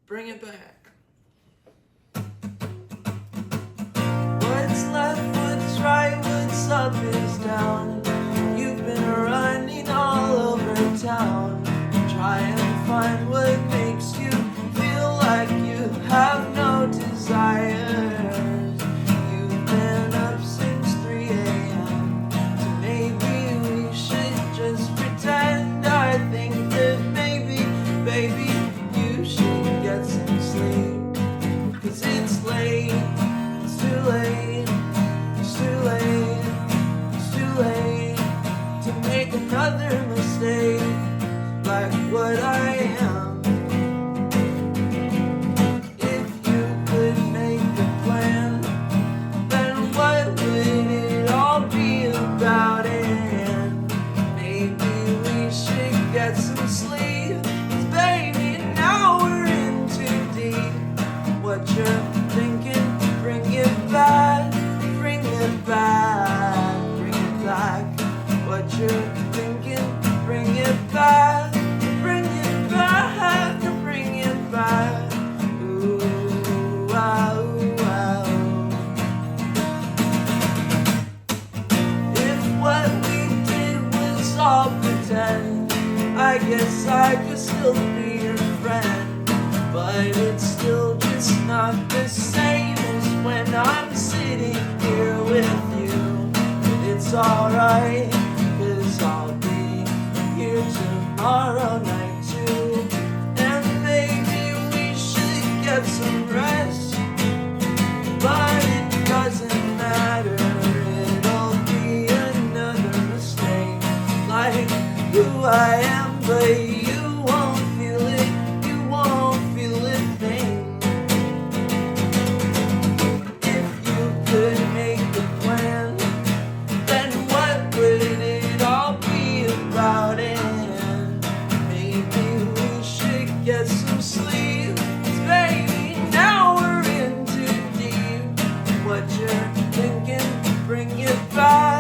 bring it back. What's left, what's right, what's up is down. You've been running all over town, trying to find what makes you feel like you have no desires. You've been up since 3 a.m. So maybe we should just pretend. I think that maybe, baby, you should get some sleep. 'Cause it's late, it's too late, it's too late, it's too late to make another mistake like what I am. If you could make a plan, then what would it all be about? And maybe we should get some sleep. 'Cause baby, now we're in too deep. What you're thinking, bring it back, bring it back, bring it back. What you're thinking, bring it back, bring it back, bring it back. Ooh, ah, ooh, ah, ooh. If what we did was all pretend, I guess I could still be your friend. But it's still just not the same as when I'm sitting here with you. But it's alright, 'cause I'll be here tomorrow night too. And maybe we should get some rest, but it doesn't matter, it'll be another mistake like who I am, but you won't feel it, you won't feel a thing. If you could make a plan, then what would it all be about? And maybe we should get some sleep. 'Cause baby, now we're in too deep. What you're thinking, bring it back.